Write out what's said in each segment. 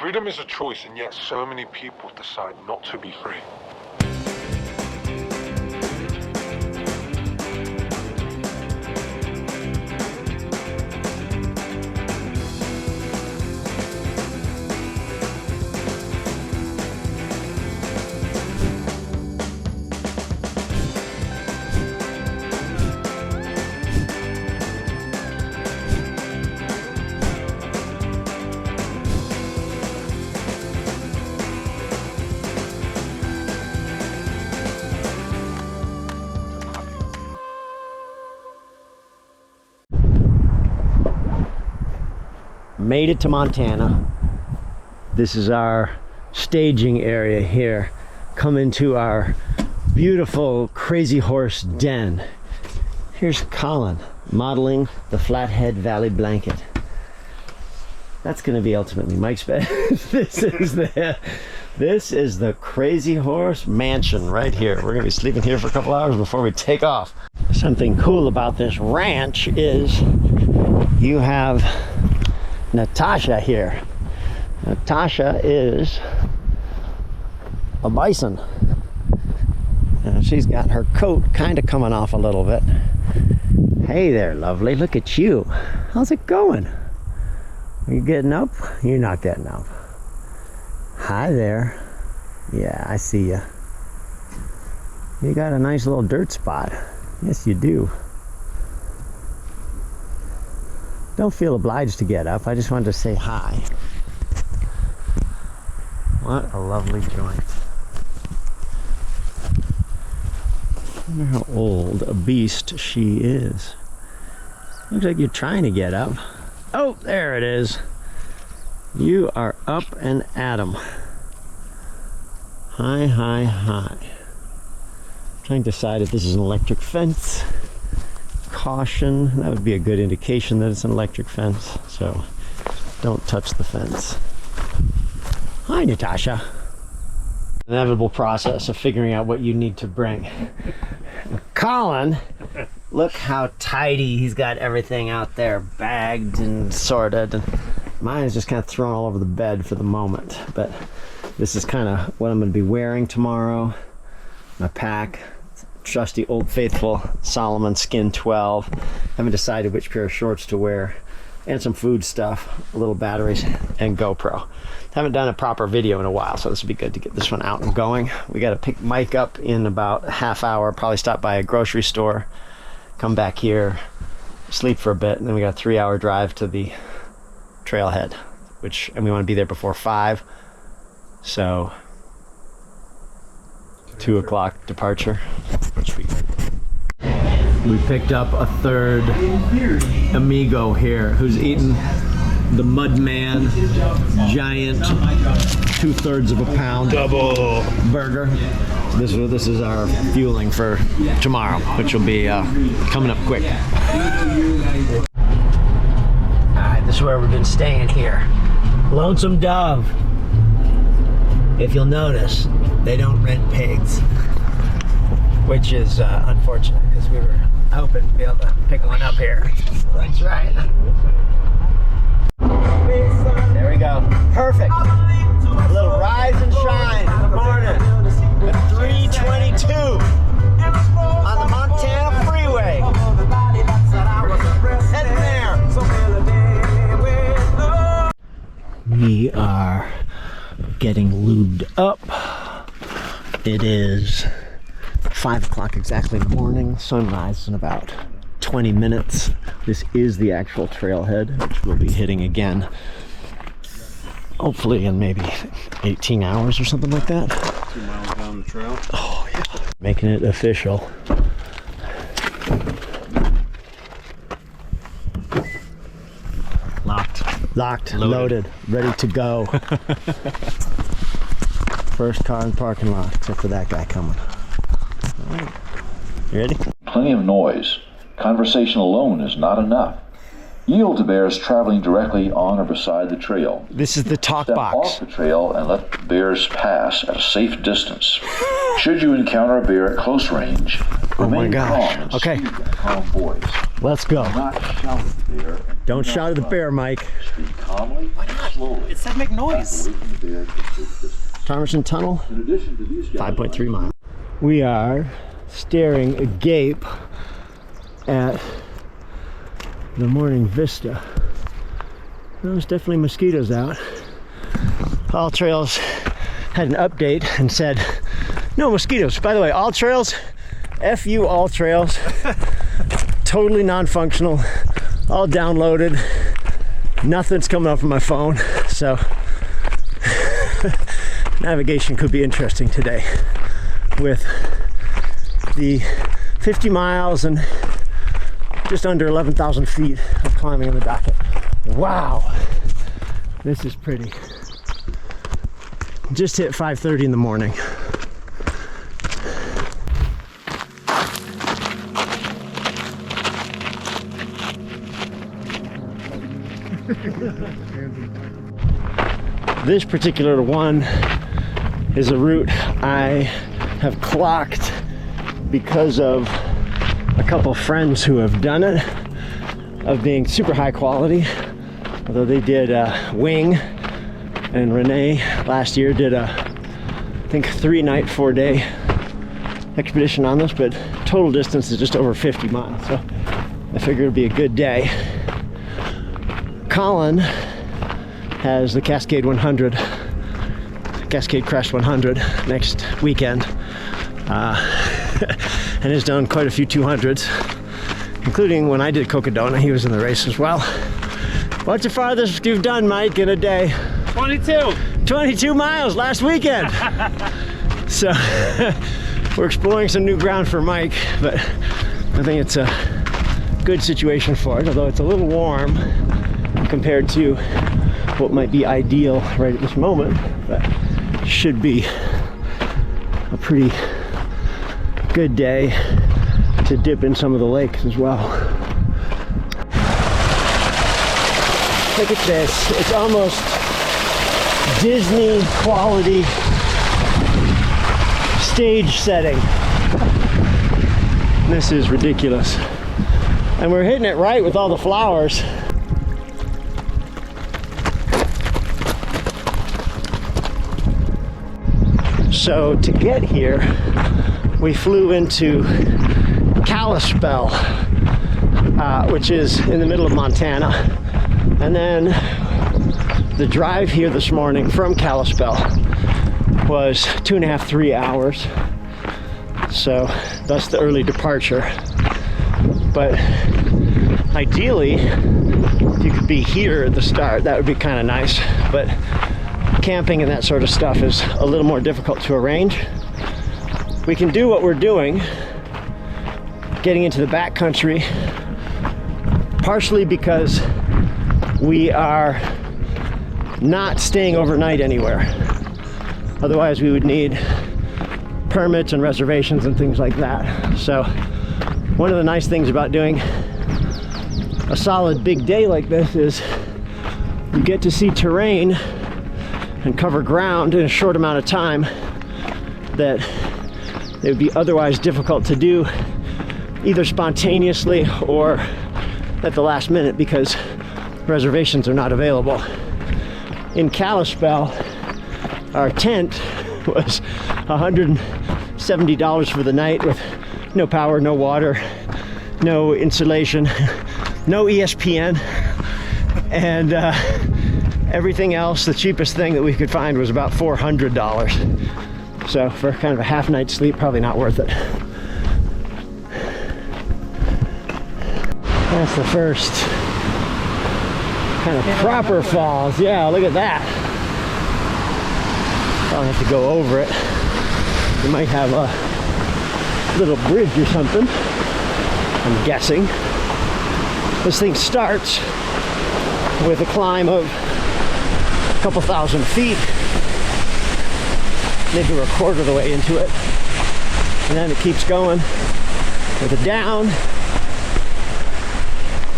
Freedom is a choice, and yet so many people decide not to be free. Made it to Montana. This is our staging area here. Come into our beautiful Crazy Horse den. Here's Colin modeling the Flathead Valley blanket. That's going to be ultimately Mike's bed. This is the Crazy Horse mansion right here. We're going to be sleeping here for a couple hours before we take off. Something cool about this ranch is you have Natasha here. Natasha is a bison. She's got her coat kind of coming off a little bit. Hey there, lovely. Look at you. How's it going? Are you getting up? You're not getting up. Hi there. Yeah, I see you. You got a nice little dirt spot. Yes, you do. Don't feel obliged to get up. I just wanted to say hi. What a lovely joint. I wonder how old a beast she is. Looks like you're trying to get up. Oh, there it is. You are up and at 'em. Hi, hi, hi. Trying to decide if this is an electric fence. Caution, that would be a good indication that it's an electric fence, so don't touch the fence. Hi, Natasha. Inevitable process of figuring out what you need to bring. Colin, look how tidy he's got everything out there, bagged and sorted. And mine is just kind of thrown all over the bed for the moment, but this is kind of what I'm going to be wearing tomorrow. My pack. Trusty Old Faithful Solomon Skin 12. Haven't decided which pair of shorts to wear, and some food stuff, a little batteries, and GoPro. Haven't done a proper video in a while, so this would be good to get this one out and going. We got to pick Mike up in about a half hour, probably stop by a grocery store, come back here, sleep for a bit, and then we got a 3-hour drive to the trailhead, and we want to be there before 5, so 2 o'clock departure. We picked up a third amigo here who's eating the Mudman giant 2/3 of a pound double burger. This is our fueling for tomorrow, which will be coming up quick. Alright, this is where we've been staying here. Lonesome Dove. If you'll notice, they don't rent pigs, which is unfortunate because we were hoping to be able to pick one up here. That's right. There we go. Perfect. A little rise and shine in the morning at 3:22 on the Montana Freeway. Heading there. We are getting lubed up. It is 5 o'clock exactly in the morning. Sunrise in about 20 minutes. This is the actual trailhead, which we'll be hitting again, hopefully in maybe 18 hours or something like that. 2 miles down the trail. Oh yeah. Making it official. Locked, loaded, ready to go. First car in the parking lot, except for that guy coming. All right. You ready? Plenty of noise. Conversation alone is not enough. Yield to bears traveling directly on or beside the trail. This is the talk Step box. off the trail and let bears pass at a safe distance. Should you encounter a bear at close range, Oh my remain gosh. calm and Okay. soothe them. calm voice. Let's go. Do not shout at the bear. Don't shout at the bear, Mike. Speak calmly and slowly. It said make noise. Away from the bear to a safe distance. Ptarmigan Tunnel, In addition to these 5.3 miles. We are staring agape at the morning vista. There's definitely mosquitoes out. All Trails had an update and said, no mosquitoes. By the way, All Trails, F you All Trails. Totally non-functional, all downloaded. Nothing's coming up on my phone, so navigation could be interesting today with the 50 miles and just under 11,000 feet of climbing on the docket. Wow, this is pretty. Just hit 5:30 in the morning. This particular one is a route I have clocked because of a couple friends who have done it, of being super high quality. Although they did Wing, and Renee last year did a, I think, 3-night, 4-day expedition on this, but total distance is just over 50 miles, so I figured it'd be a good day. Colin has the Cascade 100, Cascade Crest 100 next weekend, and has done quite a few 200s, including when I did Cocodona. He was in the race as well. What's the farthest you've done, Mike, in a day? 22 miles last weekend. So we're exploring some new ground for Mike, but I think it's a good situation for it, although it's a little warm compared to what might be ideal right at this moment, but should be a pretty good day to dip in some of the lakes as well. Look at this, it's almost Disney quality stage setting. This is ridiculous. And we're hitting it right with all the flowers. So to get here, we flew into Kalispell, which is in the middle of Montana. And then the drive here this morning from Kalispell was 2.5, 3 hours. So that's the early departure. But ideally, if you could be here at the start, that would be kind of nice. But camping and that sort of stuff is a little more difficult to arrange. We can do what we're doing, getting into the backcountry, partially because we are not staying overnight anywhere. Otherwise we would need permits and reservations and things like that. So one of the nice things about doing a solid big day like this is you get to see terrain and cover ground in a short amount of time that it would be otherwise difficult to do either spontaneously or at the last minute because reservations are not available. In Kalispell, our tent was $170 for the night with no power, no water, no insulation, no ESPN, and everything else, the cheapest thing that we could find was about $400. So for kind of a half night's sleep, probably not worth it. That's the first kind of proper falls. Yeah, look at that. I'll have to go over it. We might have a little bridge or something, I'm guessing. This thing starts with a climb of a couple thousand feet, maybe we're a quarter of the way into it, and then it keeps going with a down,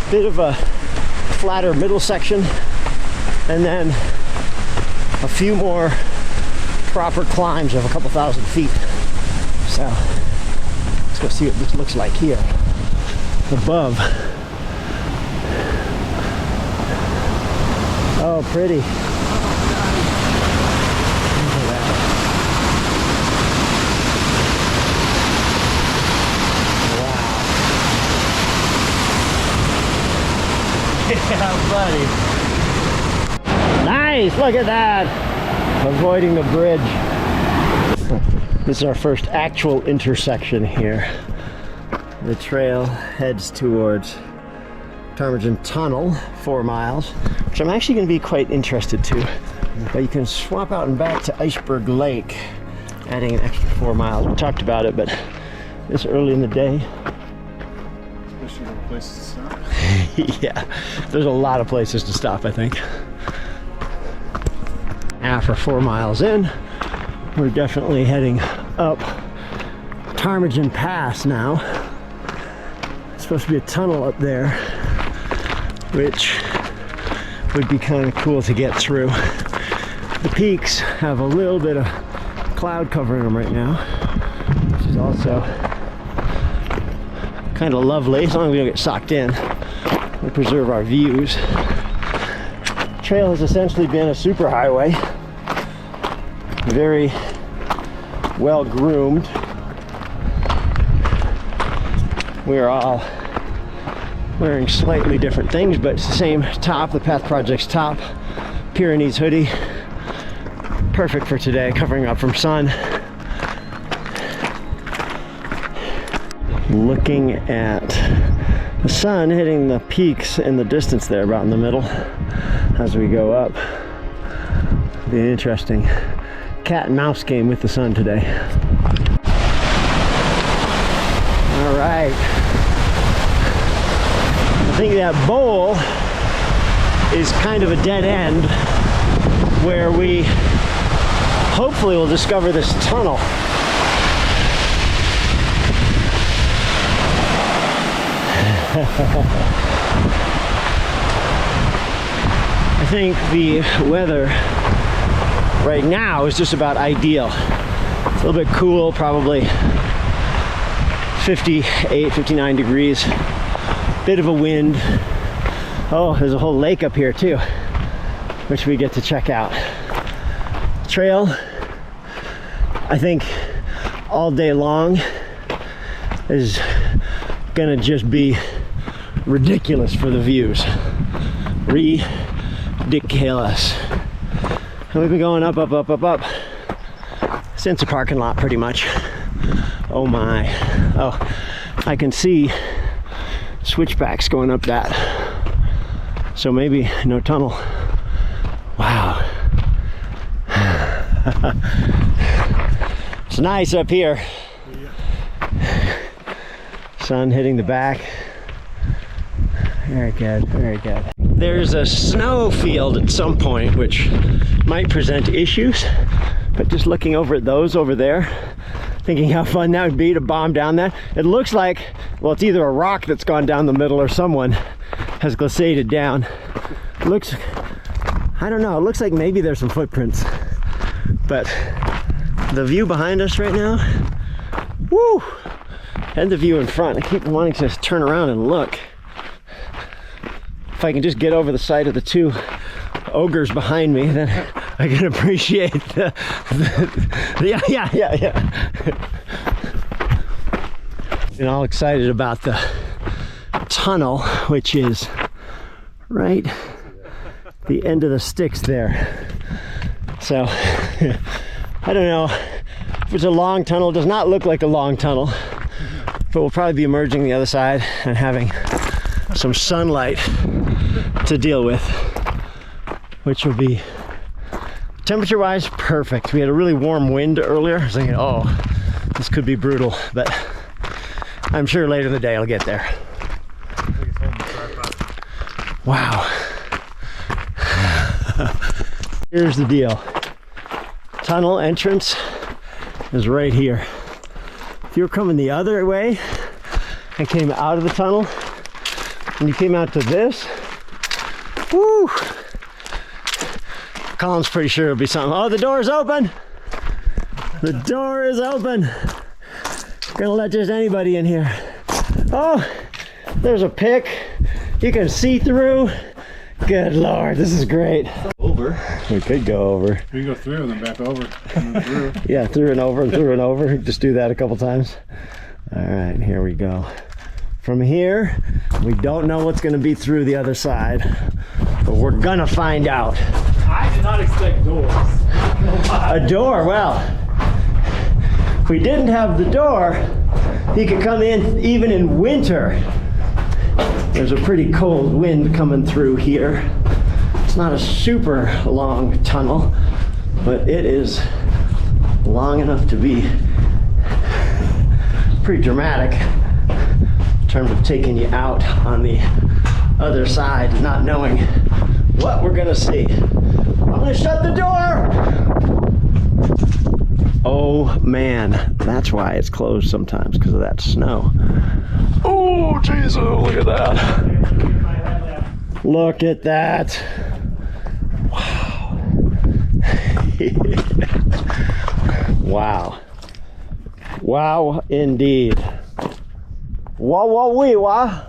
bit of a flatter middle section, and then a few more proper climbs of a couple thousand feet. So let's go see what this looks like here. above. Oh, pretty. Look at that. Wow. Yeah, buddy. Nice, look at that. Avoiding the bridge. This is our first actual intersection here. The trail heads towards Ptarmigan Tunnel, 4 miles, which I'm actually going to be quite interested to. But you can swap out and back to Iceberg Lake, adding an extra 4 miles. We talked about it, but this early in the day. Especially no places to stop. Yeah, there's a lot of places to stop, I think. After 4 miles in, we're definitely heading up Ptarmigan Pass now. It's supposed to be a tunnel up there, which would be kind of cool to get through. The peaks have a little bit of cloud covering them right now, which is also kind of lovely, as long as we don't get socked in. We preserve our views. Trail has essentially been a super highway, very well groomed. We're all wearing slightly different things, but it's the same top, the Path Project's top, Pyrenees hoodie. Perfect for today, covering up from sun. Looking at the sun hitting the peaks in the distance there, about in the middle, as we go up. Be an interesting cat and mouse game with the sun today. All right. I think that bowl is kind of a dead end where we hopefully will discover this tunnel. I think the weather right now is just about ideal. It's a little bit cool, probably 58, 59 degrees. Bit of a wind. Oh, there's a whole lake up here too, which we get to check out. Trail, I think all day long is gonna just be ridiculous for the views. Ridiculous. And we've been going up, up, up, up, up since the parking lot pretty much. Oh my. Oh, I can see switchbacks going up that. So maybe no tunnel. Wow. It's nice up here. Sun hitting the back. Very good, very good. There's a snow field at some point which might present issues, but just looking over at those over there, thinking how fun that would be to bomb down that. It looks like, well, it's either a rock that's gone down the middle or someone has glaciated down. It looks, I don't know, it looks like maybe there's some footprints, but the view behind us right now, woo, and the view in front. I keep wanting to turn around and look. If I can just get over the side of the two ogres behind me, then I can appreciate the yeah. And all excited about the tunnel, which is right the end of the sticks there. So I don't know if it's a long tunnel. It does not look like a long tunnel, but we'll probably be emerging the other side and having some sunlight to deal with, which will be temperature wise perfect. We had a really warm wind earlier. I was thinking, oh, this could be brutal, but I'm sure later in the day I'll get there. Wow. Here's the deal. Tunnel entrance is right here. If you were coming the other way and came out of the tunnel and you came out to this, woo! Colin's pretty sure it'll be something. Oh, the door's open! The door is open! We're gonna let just anybody in here. Oh, There's a pick. You can see through. Good Lord, this is great. Over. We could go over. We can go through and then back over. And then through. Yeah, through and over and through and over. Just do that a couple times. All right, here we go. From here, we don't know what's going to be through the other side, but we're going to find out. I did not expect doors. A door, well, if we didn't have the door, he could come in even in winter. There's a pretty cold wind coming through here. It's not a super long tunnel, but it is long enough to be pretty dramatic in terms of taking you out on the other side, not knowing what we're gonna see. I'm gonna shut the door! Oh man, that's why it's closed sometimes, because of that snow. Oh Jesus, look at that. Look at that. Wow. Wow. Wow indeed. Wah wah wee wah.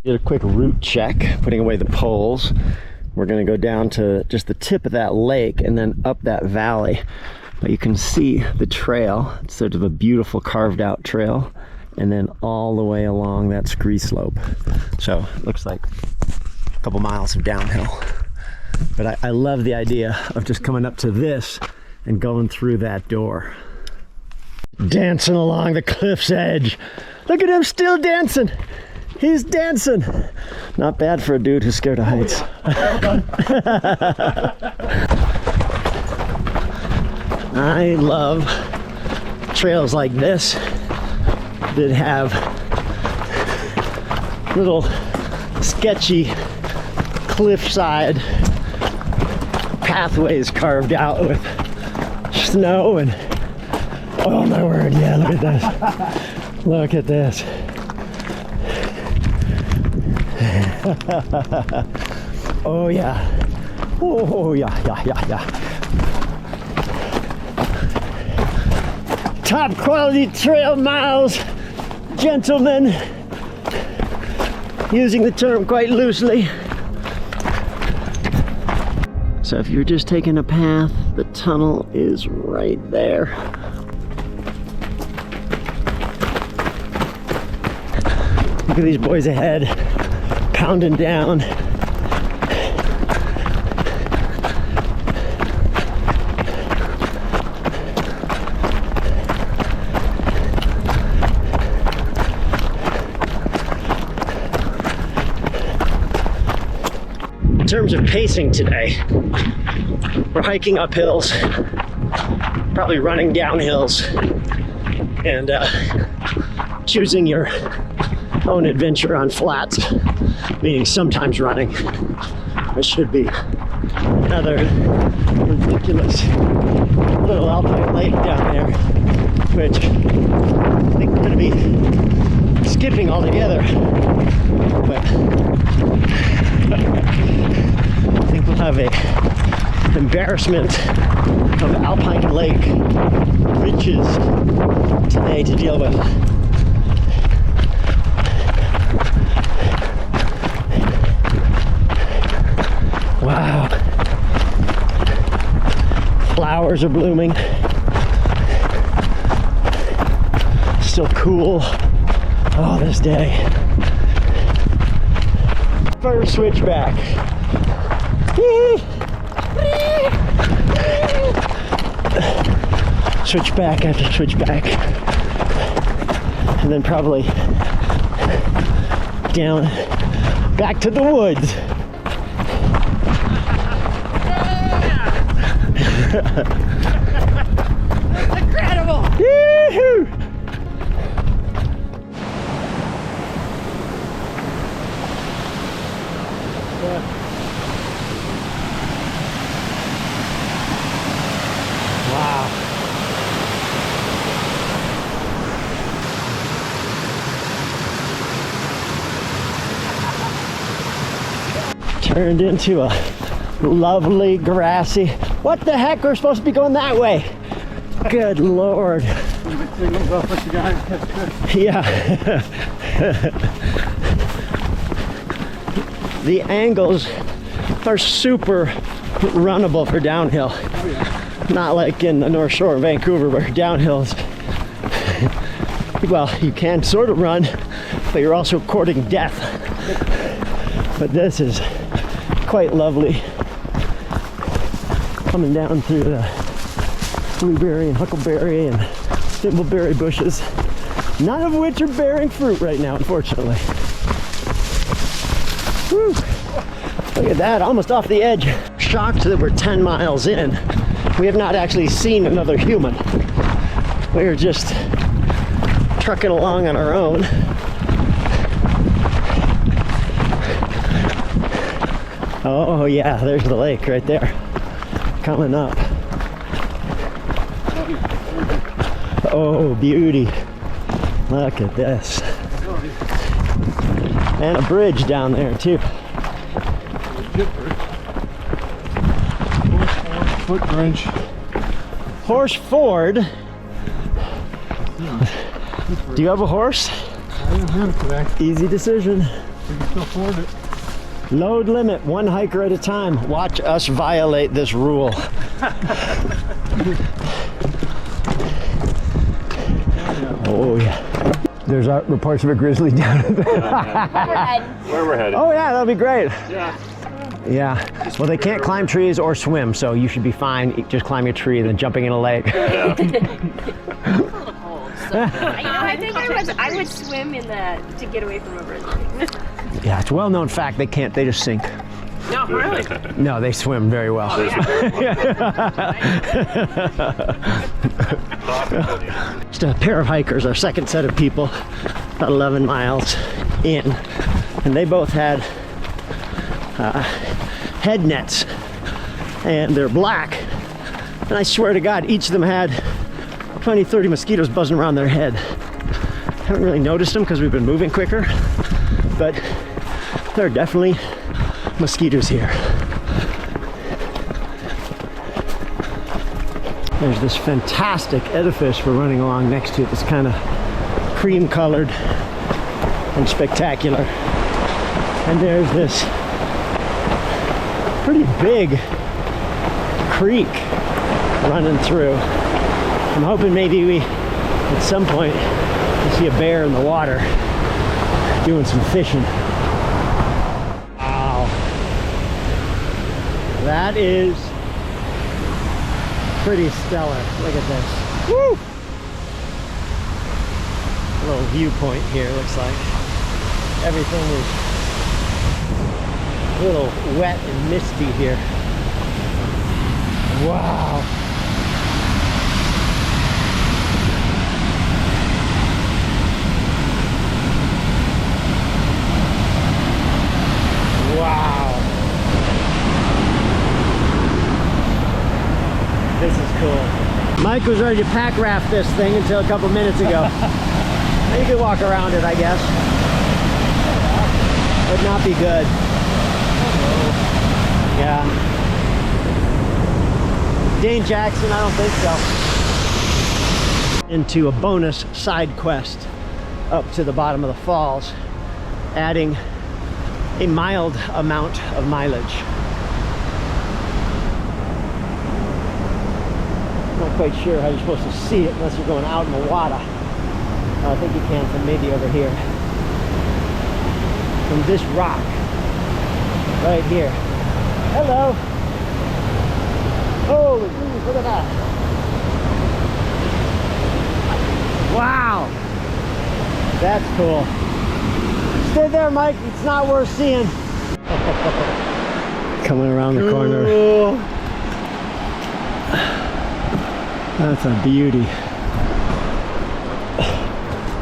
Did a quick route check, putting away the poles. We're gonna go down to just the tip of that lake and then up that valley. But you can see the trail. It's sort of a beautiful carved out trail, and then all the way along that scree slope. So it looks like a couple miles of downhill. But I love the idea of just coming up to this and going through that door. Dancing along the cliff's edge. Look at him still dancing. He's dancing. Not bad for a dude who's scared of heights. I love trails like this that have little sketchy cliffside pathways carved out with snow and, oh my word, yeah, look at this. Look at this. Oh yeah. Oh yeah, yeah, yeah, yeah. Top quality trail miles, gentlemen. Using the term quite loosely. So if you're just taking a path, the tunnel is right there. Look at these boys ahead, pounding down. In terms of pacing today, we're hiking up hills, probably running down hills, and choosing your own adventure on flats, meaning sometimes running. There should be another ridiculous little alpine lake down there, which I think we're going to be skipping altogether. But I think we'll have a embarrassment of alpine lake riches today to deal with. Wow. Flowers are blooming. Still cool. Oh, this day. First switchback. Switchback after switchback. And then probably down back to the woods. That's incredible! Yee-hoo! Wow. Turned into a lovely grassy. What the heck? We're supposed to be going that way. Good Lord. Signals up with the guy. Yeah. The angles are super runnable for downhill. Oh, yeah. Not like in the North Shore of Vancouver where downhills, well, you can sort of run, but you're also courting death. But this is quite lovely. Coming down through the blueberry and huckleberry and thimbleberry bushes, none of which are bearing fruit right now, unfortunately. Whew. Look at that, almost off the edge. Shocked that we're 10 miles in. We have not actually seen another human. We are just trucking along on our own. Oh yeah, there's the lake right there, coming up. Oh, beauty. Look at this. And a bridge down there too. Footbridge. Horse Ford. Do you have a horse? I didn't have it today. Easy decision. We can still afford it. Load limit, one hiker at a time. Watch us violate this rule. Oh yeah. There's reports of a grizzly down there. Where we're headed. Oh yeah, that'll be great. Yeah. Yeah. Well, they can't climb trees or swim, so you should be fine just climbing a tree and then jumping in a lake. Yeah. I think I would swim in that to get away from a grizzly. Yeah, it's a well-known fact they can't, they just sink. No, really? No, they swim very well. Oh, yeah. Just a pair of hikers, our second set of people, about 11 miles in, and they both had head nets, and they're black, and I swear to God, each of them had 20, 30 mosquitoes buzzing around their head. Haven't really noticed them because we've been moving quicker, but there are definitely mosquitoes here. There's this fantastic edifice we're running along next to. It's kind of cream colored and spectacular. And there's this pretty big creek running through. I'm hoping maybe we, at some point, will see a bear in the water doing some fishing. Wow. That is pretty stellar. Look at this. Woo! A little viewpoint here, looks like. Everything is a little wet and misty here. Wow. Wow. This is cool. Mike was ready to pack raft this thing until a couple minutes ago. You could walk around it, I guess. Would not be good. Yeah. Dane Jackson, I don't think so. Into a bonus side quest up to the bottom of the falls, adding a mild amount of mileage. Not quite sure how you're supposed to see it unless you're going out in the water. I think you can from maybe over here. From this rock right here. Hello. Holy geez, look at that. Wow. That's cool. Stay there, Mike. It's not worth seeing. Coming around the corner. That's a beauty.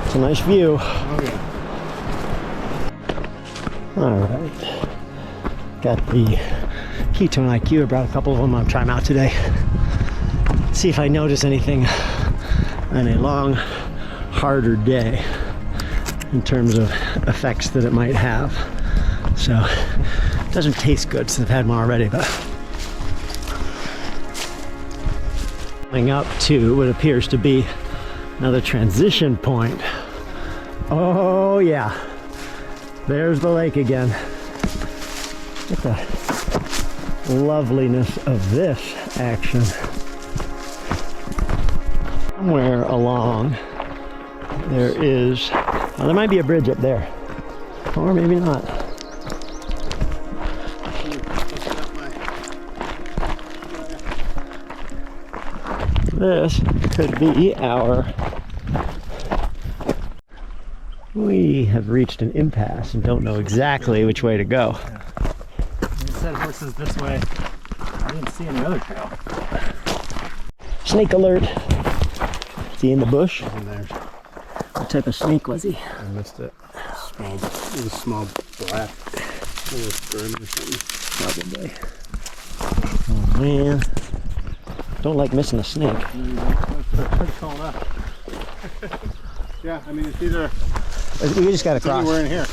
It's a nice view. Oh, yeah. All right. Got the ketone IQ. I brought a couple of them. I'll try them out today. See if I notice anything on a long, harder day in terms of effects that it might have. So it doesn't taste good since I've had one already, but coming up to what appears to be Another transition point. Oh yeah, there's the lake again. Look at the loveliness of this action. Somewhere along there is, well, there might be a bridge up there, or maybe not. This could be our... We have reached an impasse and don't know exactly which way to go. You said horses this way. I didn't see any other trail. Snake alert. Is he in the bush? In there. What type of snake was he? I missed it. Small. It was a small black. It was burn or something. Probably. Oh man. Don't like missing a snake. Yeah, I mean, it's either We just gotta cross. anywhere in here.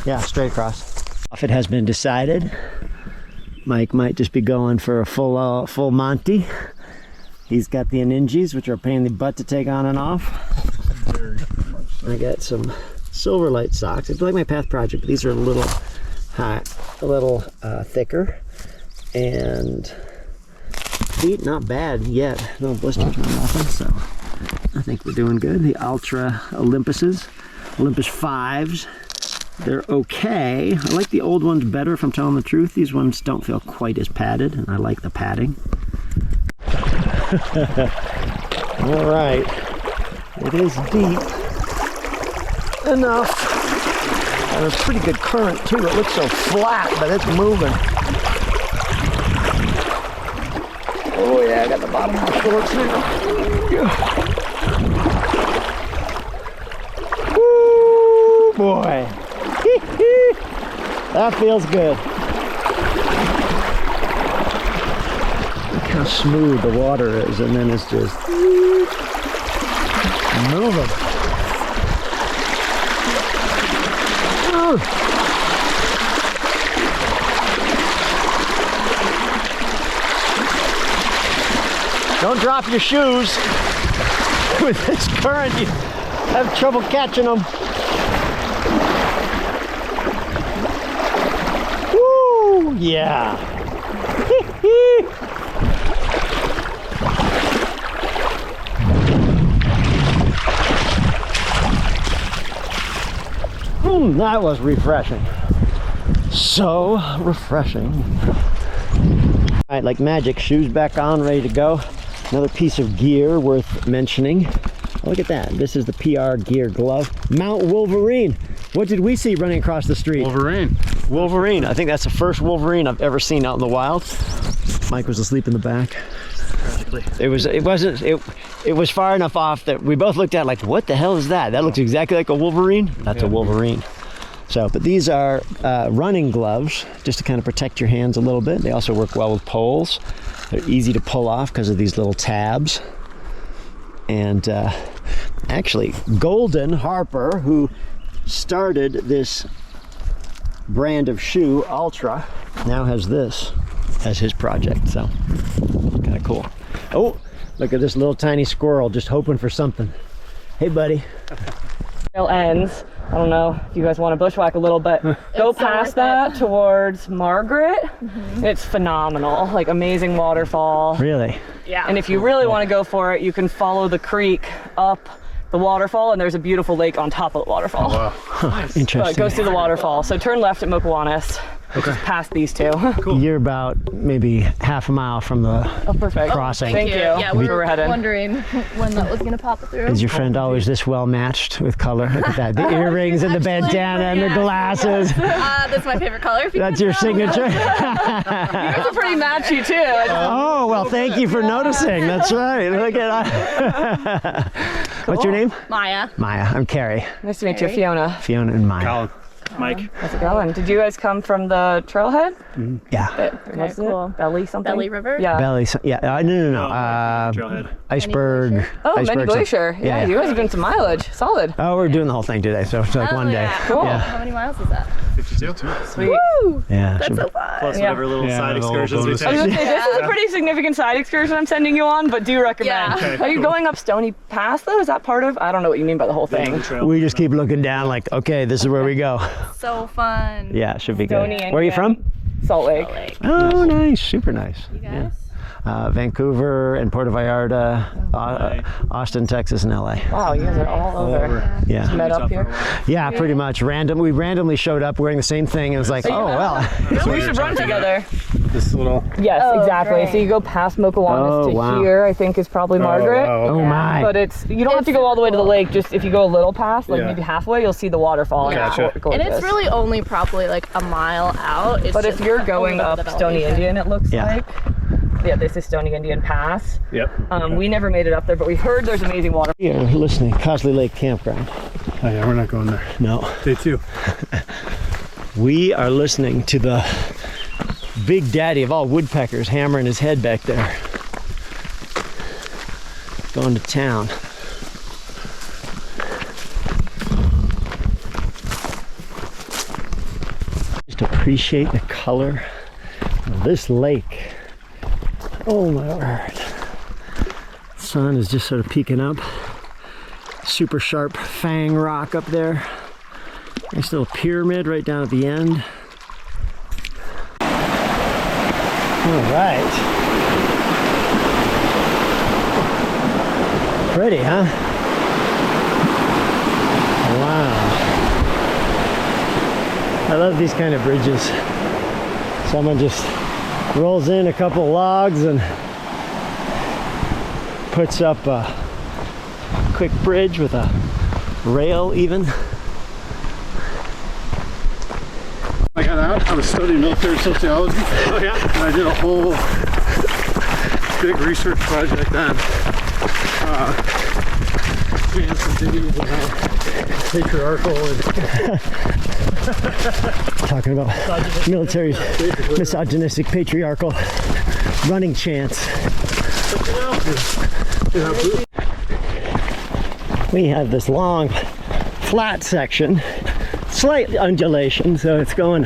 Yeah, straight across. If it has been decided, Mike might just be going for a full Monty. He's got the Ninjas, which are a pain in the butt to take on and off. I got some Silverlight socks. It's like my Path Project, but these are a little hot, a little thicker, and feet not bad yet. No blisters, no nothing. So I think we're doing good. The Ultra Olympuses, Olympus 5s. They're okay. I like the old ones better, if I'm telling the truth. These ones don't feel quite as padded, and I like the padding. All right, it is deep enough, and a pretty good current too. It looks so flat, but it's moving. Oh yeah, I got the bottom of the shorts now. Woo, boy. That feels good. Look how smooth the water is, and then it's just moving. Don't drop your shoes. With this current, you have trouble catching them. Woo! Yeah. That was refreshing. So refreshing. All right, like magic, shoes back on, ready to go. Another piece of gear worth mentioning. Oh, look at that. This is the PR gear glove. Mount Wolverine. What did we see running across the street? Wolverine. I think that's the first Wolverine I've ever seen out in the wild. Mike was asleep in the back. It was far enough off that we both looked at it like, what the hell is that? That looks exactly like a Wolverine. That's a Wolverine. So, but these are running gloves, just to kind of protect your hands a little bit. They also work well with poles. They're easy to pull off because of these little tabs. And actually, Golden Harper, who started this brand of shoe, Ultra, now has this as his project. So, kind of cool. Oh, look at this little tiny squirrel just hoping for something. Hey, buddy. Trail ends. I don't know if you guys want to bushwhack a little, but go past that towards Margaret. It's phenomenal, like amazing waterfall. Really? Yeah. And if you really want to go for it, you can follow the creek up the waterfall, and there's a beautiful lake on top of the waterfall. Wow. Nice. Interesting. So it goes through the waterfall. So turn left at Mokowanis. Okay. Just past these two. Cool. You're about maybe half a mile from the crossing. Thank you. Yeah, we were headed. wondering when that was going to pop through. Is your friend always this well matched with color? Look at that. The earrings and the bandana and the glasses. That's my favorite color. That's your signature? You guys are pretty matchy too. Oh, well, thank you for noticing. That's right. Look at that. What's your name? Maya. Maya. I'm Carrie. Nice to meet you, Fiona. Fiona and Maya. Colin. Mike. How's it going? Did you guys come from the trailhead? Yeah. Okay, cool. Belly something? Belly River? Yeah. Belly. Yeah. No. Trailhead. Iceberg. Oh, Many Iceberg. Glacier. Yeah, you guys are doing some mileage. Solid. Oh, we're doing the whole thing today, so it's like one day. Yeah. Cool. Yeah. How many miles is that? 52. Sweet. Woo! Yeah. That's so fun. Plus Yeah. whatever little Yeah, side the little excursions we bonus I was take. gonna say, this is a pretty significant side excursion I'm sending you on, but do recommend. Yeah. Are you going up Stony Pass though? Is that part of? I don't know what you mean by the whole thing. We just keep looking down like, okay, this is where we go. So fun. Yeah, it should be Stony good. Where are you from? Salt Lake. Oh, nice. Super nice. You guys? Vancouver and Puerto Vallarta, Austin, Texas, and LA. Wow, you guys are all over. Yeah. Met up here. Yeah, pretty much. We randomly showed up wearing the same thing and it was like, oh, well. We should run together. This little. Yes, Oh, exactly. great. So you go past Mokawangas Oh, to wow. here, I think is probably Margaret. Oh, my. But you don't have to go all the way to the lake. Just if you go a little past, like Yeah. maybe halfway, you'll see the waterfall. Yeah. And it's And it's gorgeous. really only probably like a mile out. It's But if just you're a going little up bit of Stony elevation. Indian, it looks Yeah. like. Yeah, this is Stony Indian Pass. Yep. We never made it up there, but we heard there's amazing water. You're listening, Cosley Lake Campground. Oh yeah, we're not going there. No. Day 2. We are listening to the big daddy of all woodpeckers hammering his head back there. Going to town. Just appreciate the color of this lake. Oh my word. Sun is just sort of peeking up. Super sharp fang rock up there. Nice little pyramid right down at the end. All right. Pretty, huh? Wow. I love these kind of bridges. Someone just rolls in a couple logs and puts up a quick bridge with a rail even. I got out. I was studying military sociology. Oh yeah. And I did a whole big research project on disease and how patriarchal and Talking about military misogynistic patriarchal running chants. We have this long flat section, slight undulation, so it's going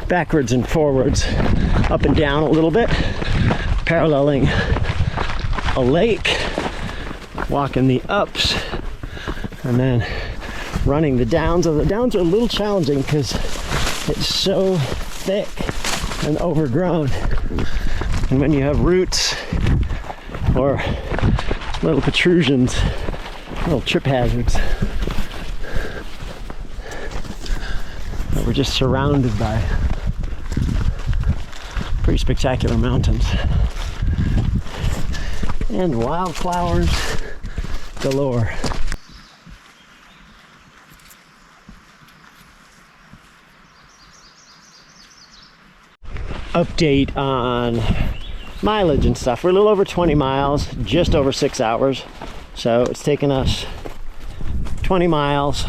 backwards and forwards, up and down a little bit, paralleling a lake, walking the ups, and then running the downs. The downs are a little challenging because it's so thick and overgrown, and when you have roots or little protrusions, little trip hazards. But we're just surrounded by pretty spectacular mountains and wildflowers galore. Update on mileage and stuff. We're a little over 20 miles, just over 6 hours. So it's taken us 20 miles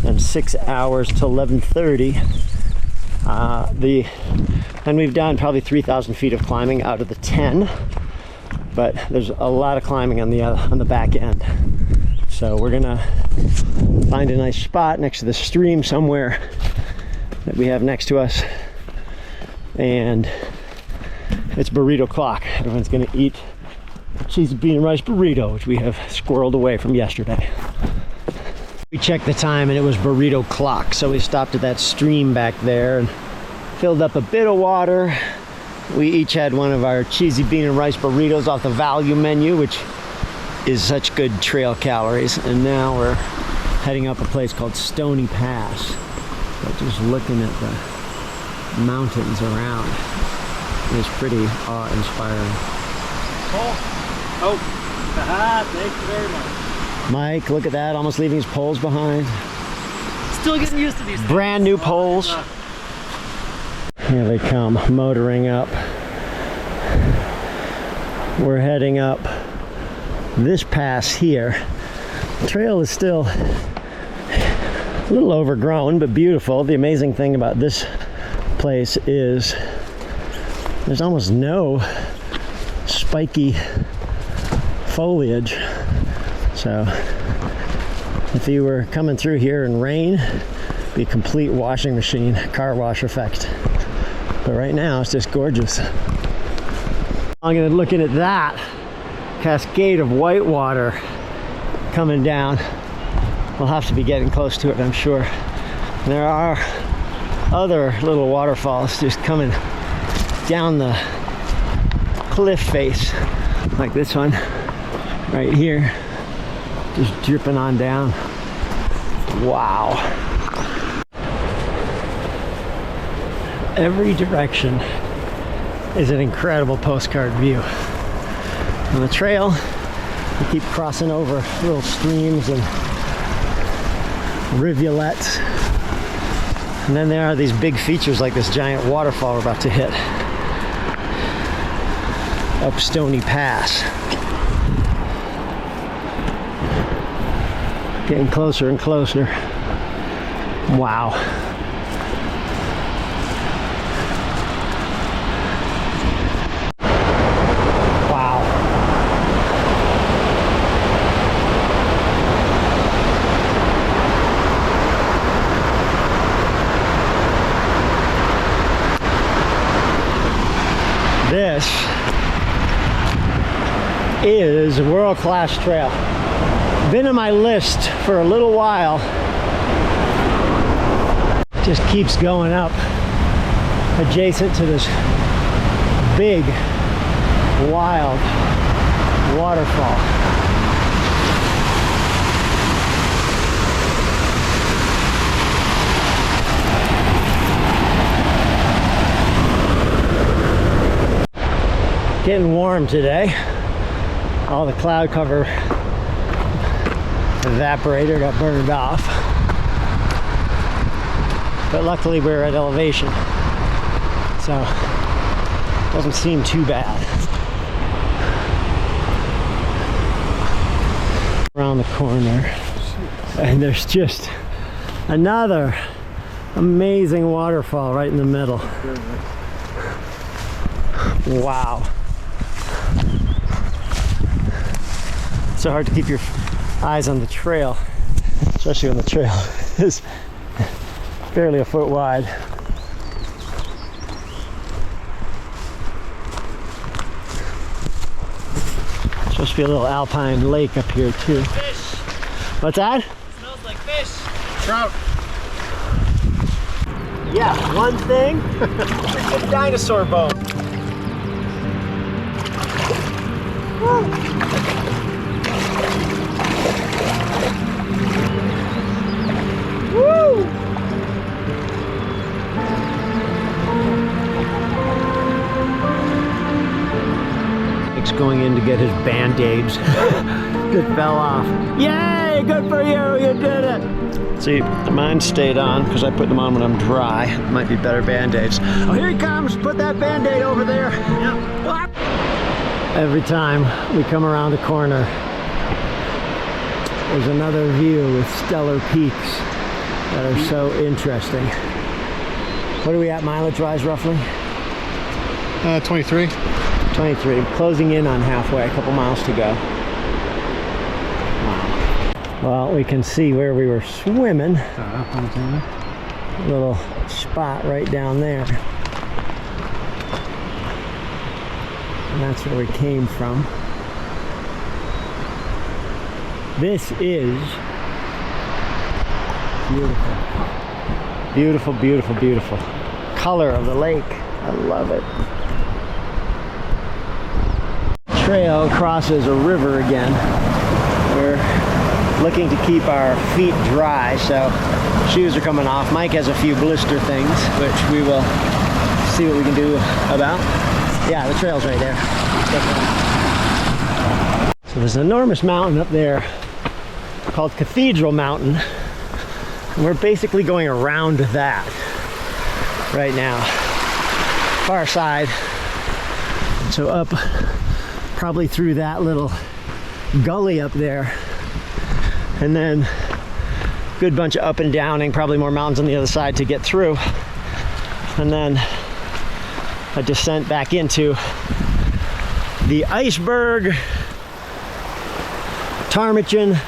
and 6 hours to 11:30. And we've done probably 3,000 feet of climbing out of the 10, but there's a lot of climbing on the back end. So we're gonna find a nice spot next to the stream somewhere that we have next to us, and it's burrito clock. Everyone's gonna eat a cheesy bean and rice burrito, which we have squirreled away from yesterday. We checked the time and it was burrito clock, so we stopped at that stream back there and filled up a bit of water. We each had one of our cheesy bean and rice burritos off the value menu, which is such good trail calories. And now we're heading up a place called Stony Pass. But just looking at the mountains around is pretty awe-inspiring. Oh, thank you very much. Mike, look at that, almost leaving his poles behind. Still getting used to these things. Brand new poles. Here they come, motoring up. We're heading up this pass here. The trail is still a little overgrown, but beautiful. The amazing thing about this place is there's almost no spiky foliage. So if you were coming through here in rain, Be a complete washing machine, car wash effect. But right now it's just gorgeous. I'm gonna looking at that cascade of white water coming down. We'll have to be getting close to it, I'm sure. There are other little waterfalls just coming down the cliff face, like this one right here, just dripping on down. Wow. Every direction is an incredible postcard view. On the trail, we keep crossing over little streams and rivulets. And then there are these big features like this giant waterfall we're about to hit up Stony Pass. Getting closer and closer. Wow. This is a world-class trail. Been on my list for a little while. Just keeps going up adjacent to this big, wild waterfall. Getting warm today. All the cloud cover evaporator got burned off. But luckily we're at elevation, so it doesn't seem too bad. Around the corner, and there's just another amazing waterfall right in the middle. Wow. So hard to keep your eyes on the trail, especially when the trail is barely a foot wide. Supposed to be a little alpine lake up here too. Fish. What's that? It smells like fish. Trout. Yeah, one thing, a dinosaur bone. Woo. Woo! Nick's going in to get his band-aids. Just fell off. Yay! Good for you! You did it! See, mine stayed on because I put them on when I'm dry. Might be better band-aids. Oh, here he comes! Put that band-aid over there. Yep. Every time we come around a corner, there's another view with stellar peaks that are so interesting. What are we at mileage-wise, roughly? 23. 23. Closing in on halfway, a couple miles to go. Wow. Well, we can see where we were swimming. A little spot right down there. And that's where we came from. This is beautiful. Beautiful, beautiful, beautiful. Color of the lake. I love it. Trail crosses a river again. We're looking to keep our feet dry, so shoes are coming off. Mike has a few blister things, which we will see what we can do about. Yeah, the trail's right there. So there's an enormous mountain up there called Cathedral Mountain. And we're basically going around that right now. Far side. So up probably through that little gully up there. And then a good bunch of up and downing, probably more mountains on the other side to get through. And then a descent back into the Iceberg Ptarmigan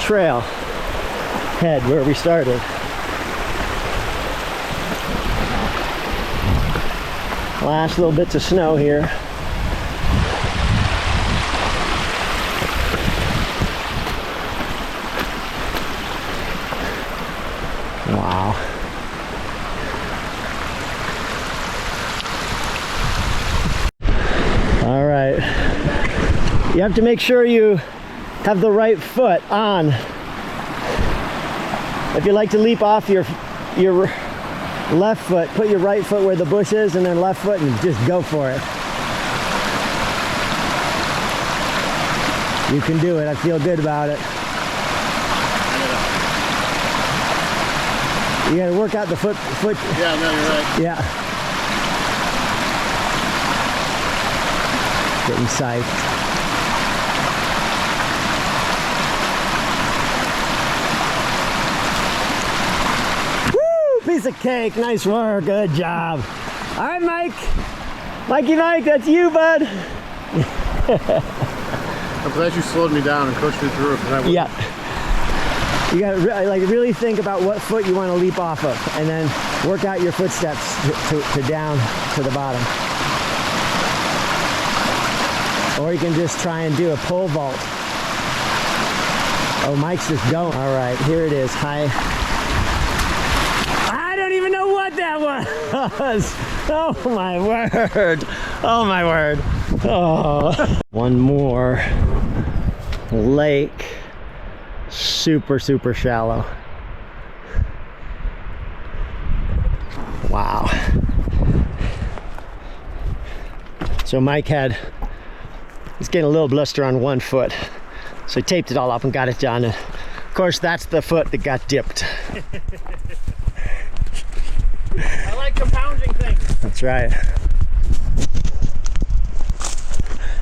Trail head where we started. Last little bits of snow here. Wow. All right. You have to make sure you have the right foot on. If you like to leap off your left foot, put your right foot where the bush is and then left foot and just go for it. You can do it. I feel good about it. You gotta work out the foot. Yeah, no, you're right. Yeah. Getting psyched. Piece of cake, nice work, good job. All right, Mike. Mikey Mike, that's you, bud. I'm glad you slowed me down and coached me through it. Yeah. You gotta really think about what foot you want to leap off of, and then work out your footsteps to down to the bottom. Or you can just try and do a pole vault. Oh, Mike's just going. All right, here it is, high. That was. Oh my word. Oh my word. Oh. One more lake. Super shallow. Wow. So Mike he's getting a little blister on one foot. So he taped it all up and got it done. And of course, that's the foot that got dipped. I like compounding things. That's right.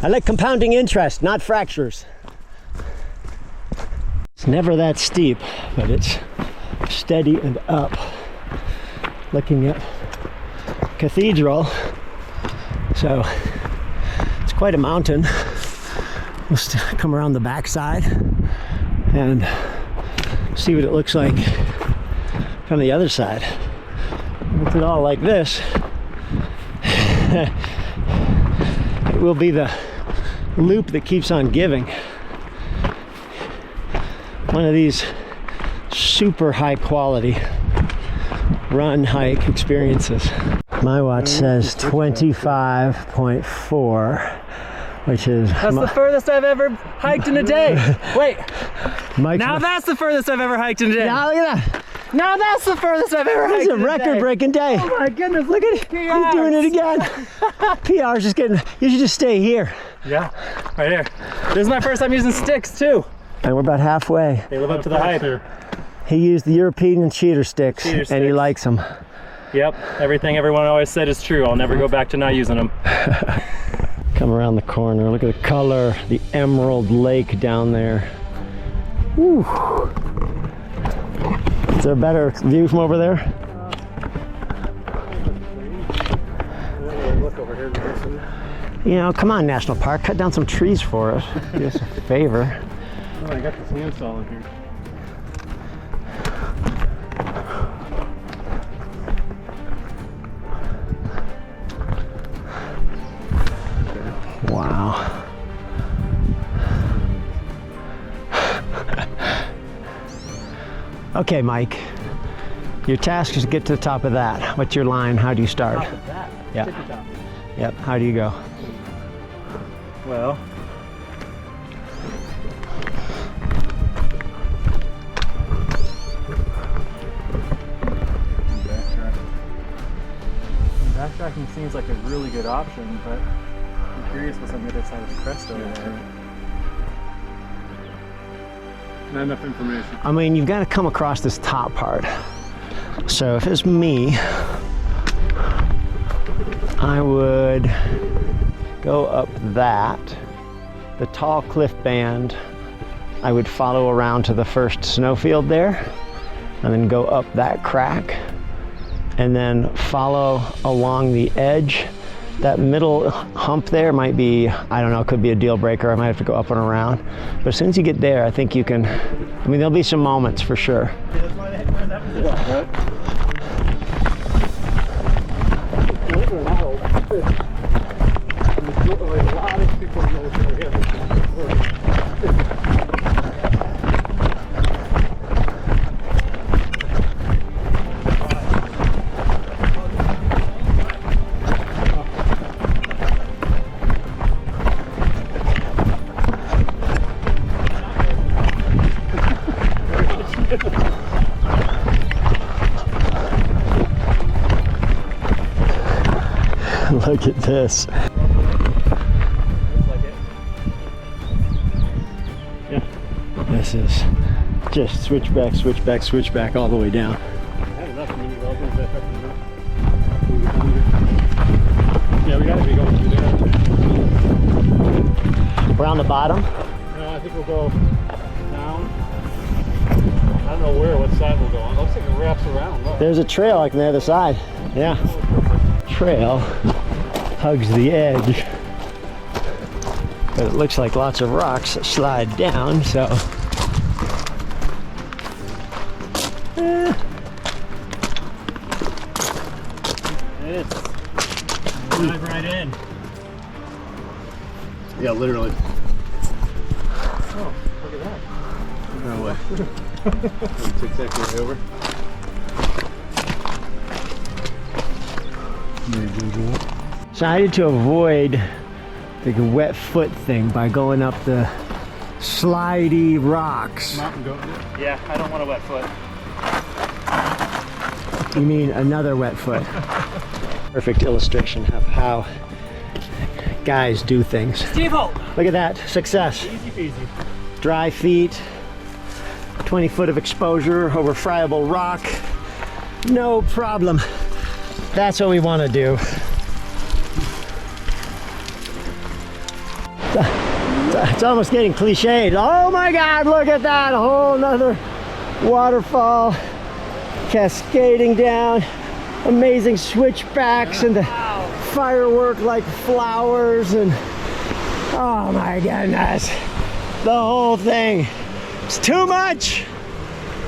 I like compounding interest, not fractures. It's never that steep, but it's steady and up. Looking at Cathedral. So it's quite a mountain. We'll come around the backside and see what it looks like from the other side. With it all like this, it will be the loop that keeps on giving. One of these super high quality run hike experiences. My watch says 25.4, which is... That's the furthest I've ever hiked in a day. Wait, now that's the furthest I've ever hiked in a day. Now look at that. Now that's the furthest I've ever hiked. It's a record-breaking day. Oh my goodness, Look at it. He's doing it again. PR's just getting, you should just stay here. Yeah, right here. This is my first time using sticks too. And we're about halfway. They live up to the hype. He used the European cheater sticks, and he likes them. Yep, everything everyone always said is true. I'll never go back to not using them. Come around the corner, look at the color, the emerald lake down there. Woo. Is there a better view from over there? You know, come on, National Park, cut down some trees for us. Do us a favor. Oh, I got the sandstall in here. Wow. Okay, Mike. Your task is to get to the top of that. What's your line? How do you start? Top of that. Yeah. Tippy top. Yep. How do you go? Well, backtracking seems like a really good option, but I'm curious what's on the other side of the crest over there. Not enough information. I mean, you've got to come across this top part. So if it's me, I would go up that. The tall cliff band, I would follow around to the first snowfield there, and then go up that crack, and then follow along the edge. That middle hump there might be, I don't know, could be a deal breaker. I might have to go up and around. But as soon as you get there, I think you can, I mean, there'll be some moments for sure. a lot of people in those areas. Look at this. Yeah. This is just switchback, switchback, switchback all the way down. I had enough mini wells back up in the Yeah, we gotta be going through there. We're on the bottom. No, I think we'll go down. I don't know where, what side we'll go on. It looks like it wraps around. Look. There's a trail like on the other side. Yeah. Trail hugs the edge. But it looks like lots of rocks that slide down, so. Dive right in. Yeah, literally. Oh, look at that. No way. It's exactly over. Decided to avoid the wet foot thing by going up the slidey rocks. Mountain goat. Yeah, I don't want a wet foot. You mean another wet foot? Perfect illustration of how guys do things. Steve-o! Look at that, success. Easy peasy. Dry feet, 20 foot of exposure over friable rock. No problem. That's what we want to do. It's almost getting cliched. Oh my God, look at that, a whole nother waterfall cascading down. Amazing switchbacks and the firework like flowers and oh my goodness. The whole thing. It's too much.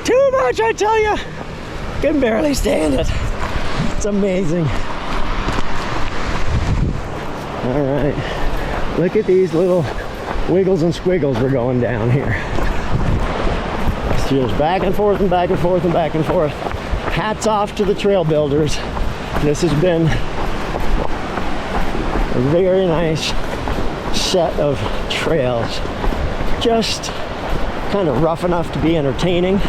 Too much, I tell you. Can barely stand it. It's amazing. All right. Look at these little wiggles and squiggles we're going down here. It's just back and forth and back and forth and back and forth. Hats off to the trail builders. This has been a very nice set of trails. Just kind of rough enough to be entertaining.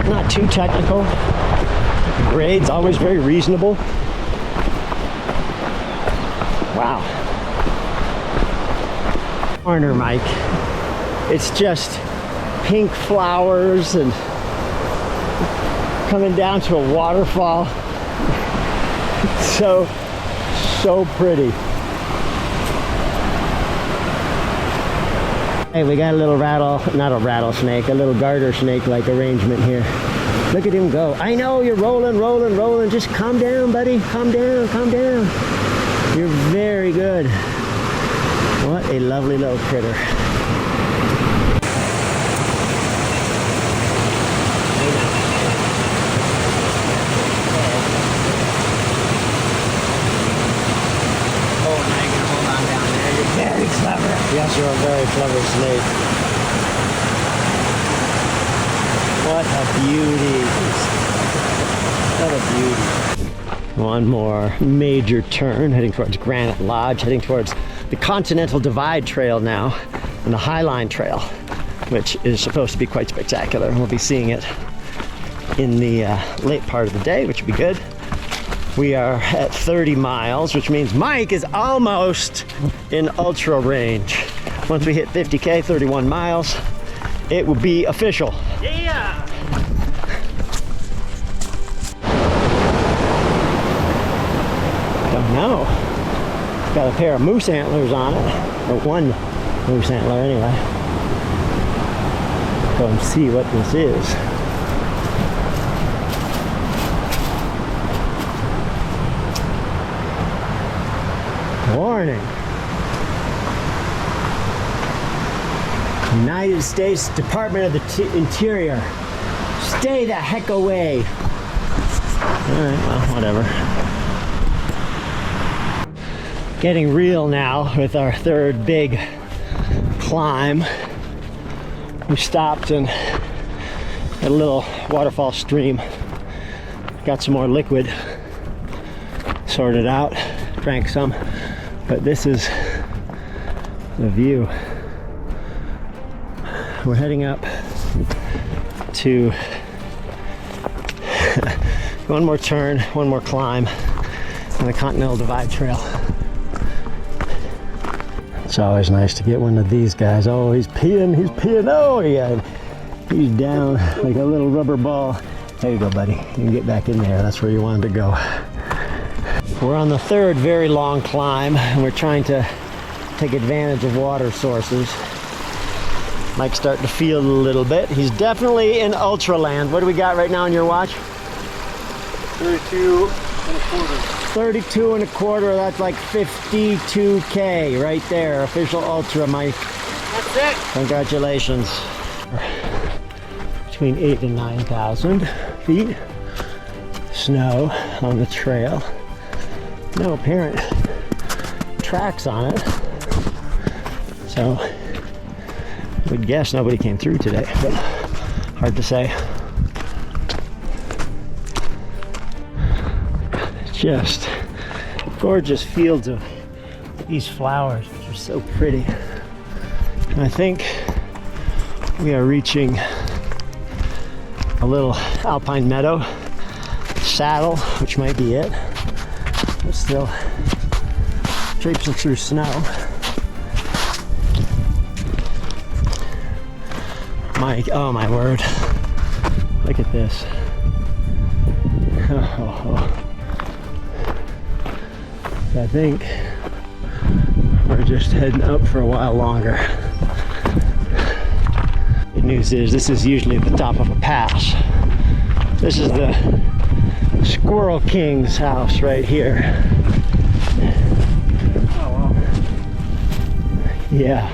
Not too technical. Grades always very reasonable. Wow. Corner, Mike. It's just pink flowers and coming down to a waterfall. So pretty. Hey, we got a little not a rattlesnake, a little garter snake-like arrangement here. Look at him go. I know you're rolling, rolling, rolling. Just calm down, buddy. Calm down, calm down. You're very good. What a lovely little critter. Very clever. Yes, you're a very clever snake. What a beauty. What a beauty. One more major turn, heading towards Granite Lodge, heading towards the Continental Divide trail now, and the Highline Trail, which is supposed to be quite spectacular. We'll be seeing it in the late part of the day, which will be good. We are at 30 miles, which means Mike is almost in ultra range. Once we hit 50K, 31 miles, it will be official. Yeah! Don't know. It's got a pair of moose antlers on it, or one moose antler anyway. Go and see what this is. Warning. United States Department of the Interior. Stay the heck away. Alright, well, whatever. Getting real now with our third big climb. We stopped and at a little waterfall stream. Got some more liquid, sorted out, drank some, but this is the view. We're heading up to one more turn, one more climb on the Continental Divide trail. It's always nice to get one of these guys. Oh, he's peeing. Oh, yeah, he's down like a little rubber ball. There you go, buddy. You can get back in there. That's where you wanted to go. We're on the third very long climb, and we're trying to take advantage of water sources. Mike's starting to feel it a little bit. He's definitely in Ultraland. What do we got right now on your watch? 32 and a quarter. 32 and a quarter. That's like 52K right there. Official Ultra, Mike. That's it. Congratulations. Between 8,000 and 9,000 feet. Snow on the trail. No apparent tracks on it. So I would guess nobody came through today, but hard to say. Just gorgeous fields of these flowers, which are so pretty. And I think we are reaching a little alpine meadow, saddle, which might be it. We're still traipsing through snow. Mike, oh my word. Look at this. Oh. I think we're just heading up for a while longer. Good news is this is usually the top of a pass. This is the Squirrel King's house right here. Oh, wow. Yeah.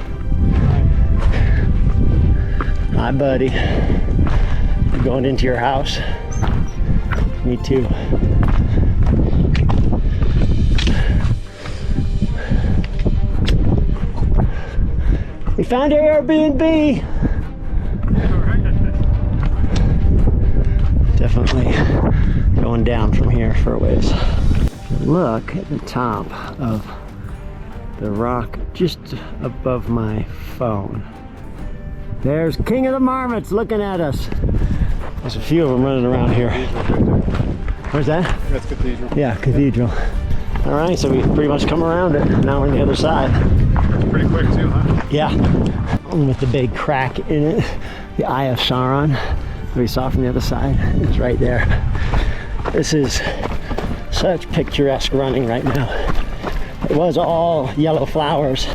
Hi, buddy. You going into your house? Me too. We found our Airbnb. Definitely going down from here for a ways. Look at the top of the rock just above my phone. There's King of the Marmots looking at us. There's a few of them running around here. Where's that? That's Cathedral. Yeah, Cathedral. All right, so we pretty much come around it. Now we're on the other side. Pretty quick too, huh? Yeah, with the big crack in it. The Eye of Sauron that we saw from the other side is right there. This is such picturesque running right now. It was all yellow flowers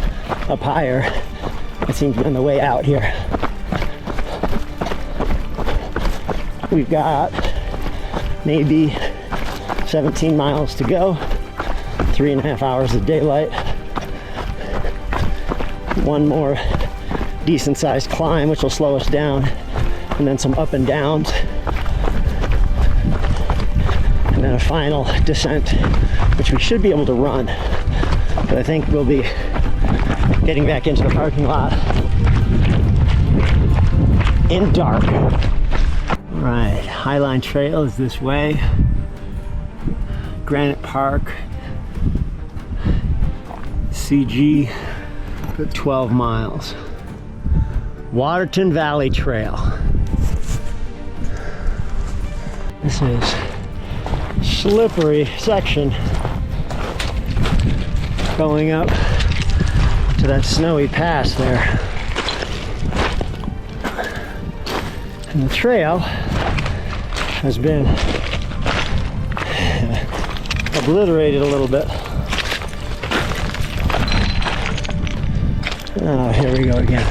up higher. It seems to be on the way out here. We've got maybe 17 miles to go, 3.5 hours of daylight. One more decent sized climb, which will slow us down, and then some up and downs, and then a final descent, which we should be able to run, but I think we'll be getting back into the parking lot in dark. Right, Highline Trail is this way. Granite Park, CG, 12 miles. Waterton Valley Trail. This is slippery section going up to that snowy pass there. And the trail has been obliterated a little bit. Oh, here we go again.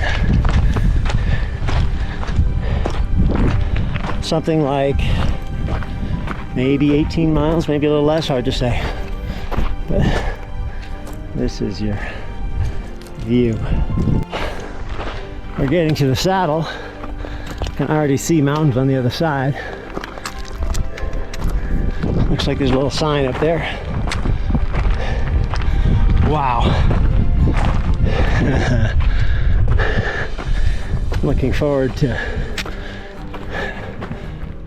Something like maybe 18 miles, maybe a little less, hard to say. But this is your view. We're getting to the saddle. You can already see mountains on the other side. Looks like there's a little sign up there. Wow. Looking forward to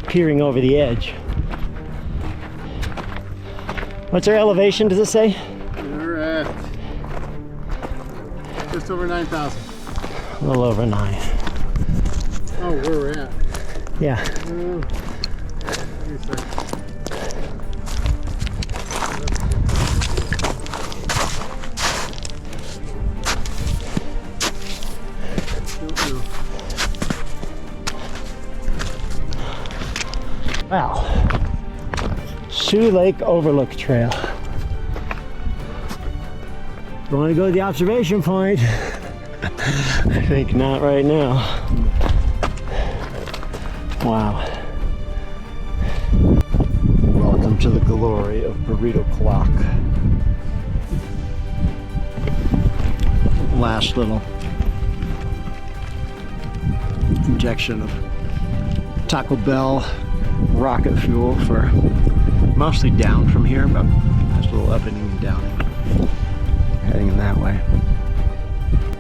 peering over the edge. What's our elevation, does it say? We're at just over 9,000. A little over 9. Oh, where we're at. Yeah. Give me a second. Wow. Sioux Lake Overlook Trail. You want to go to the observation point? I think not right now. Wow. Welcome to the glory of Burrito Clock. Last little injection of Taco Bell rocket fuel for mostly down from here, but there's a little up and down heading that way.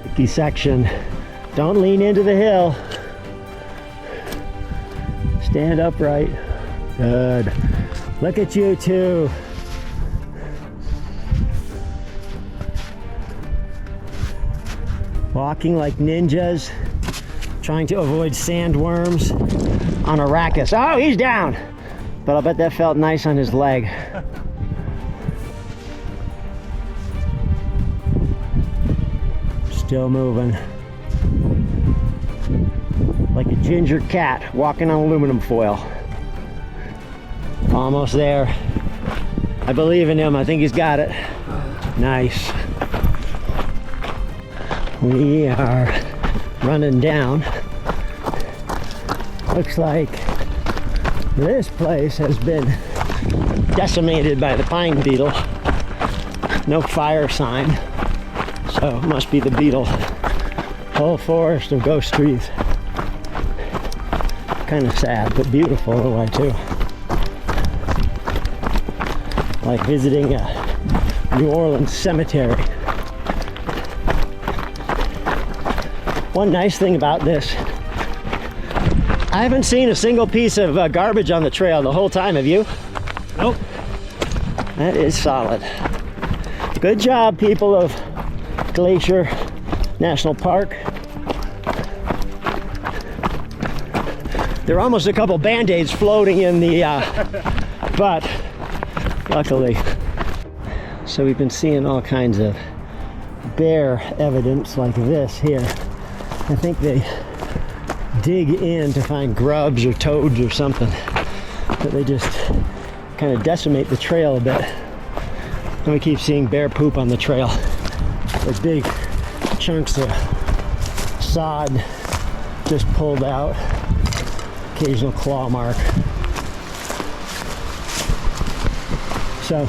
Tricky section. Don't lean into the hill. Stand upright. Good. Look at you two. Walking like ninjas, trying to avoid sandworms on Arrakis. Oh, he's down! But I'll bet that felt nice on his leg. Still moving. Like a ginger cat walking on aluminum foil. Almost there. I believe in him. I think he's got it. Nice. We are running down. Looks like this place has been decimated by the pine beetle. No fire sign, so it must be the beetle. Whole forest of ghost trees. Kind of sad, but beautiful in a way too. Like visiting a New Orleans cemetery. One nice thing about this, I haven't seen a single piece of garbage on the trail the whole time, have you? Nope. That is solid. Good job, people of Glacier National Park. There are almost a couple band-aids floating in the, but luckily. So we've been seeing all kinds of bear evidence like this here. I think they dig in to find grubs or toads or something, but they just kind of decimate the trail a bit. And we keep seeing bear poop on the trail. Like big chunks of sod just pulled out. Occasional claw mark. So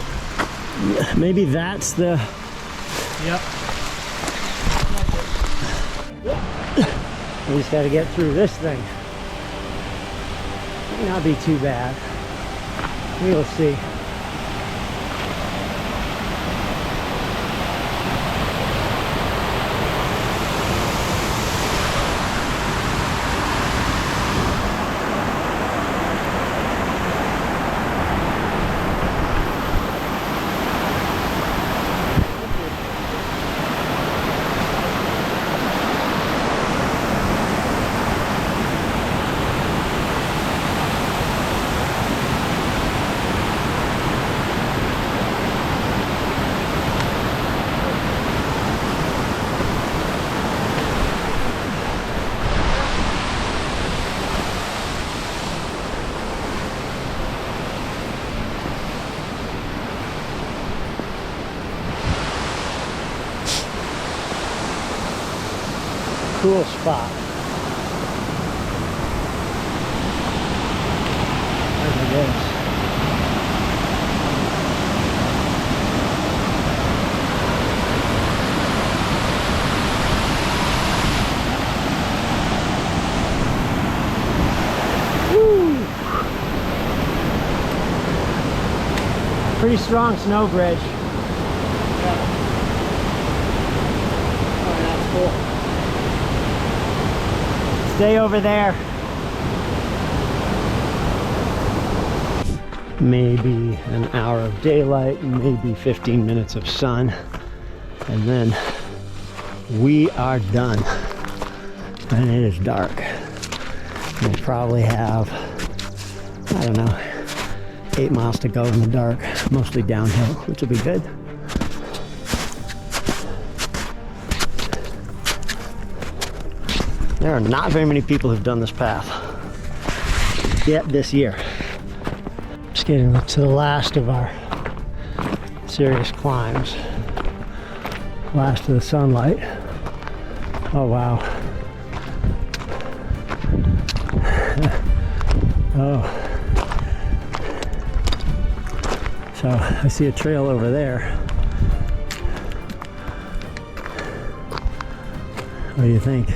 maybe that's the... Yep. We just got to get through this thing. Might not be too bad. We'll see. Cool spot. Look at this. Woo! Pretty strong snow bridge. Stay over there. Maybe an hour of daylight, maybe 15 minutes of sun, and then we are done. And it is dark. We'll probably have, I don't know, 8 miles to go in the dark, mostly downhill, which will be good. There are not very many people who've done this path yet this year. Just getting to the last of our serious climbs. Last of the sunlight. Oh wow. Oh. So I see a trail over there. What do you think?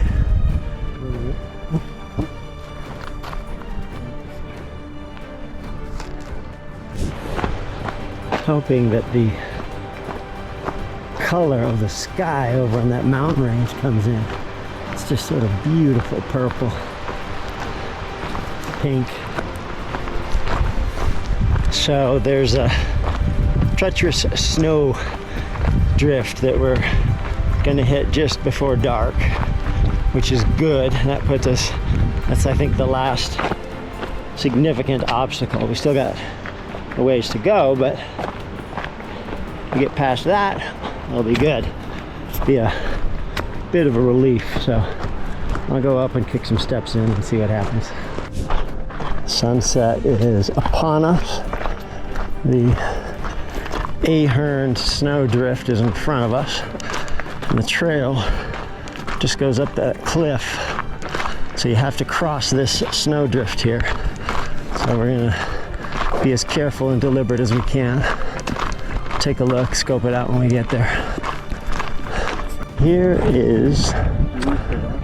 Hoping that the color of the sky over in that mountain range comes in. It's just sort of beautiful purple, pink. So there's a treacherous snow drift that we're gonna hit just before dark, which is good. That puts us, that's I think the last significant obstacle. We still got a ways to go, but we get past that, it'll be good. It'll be a bit of a relief. So I'll go up and kick some steps in and see what happens. Sunset is upon us. The Ahern snowdrift is in front of us, and the trail just goes up that cliff. So you have to cross this snowdrift here. So we're gonna be as careful and deliberate as we can. Take a look, scope it out when we get there. Here is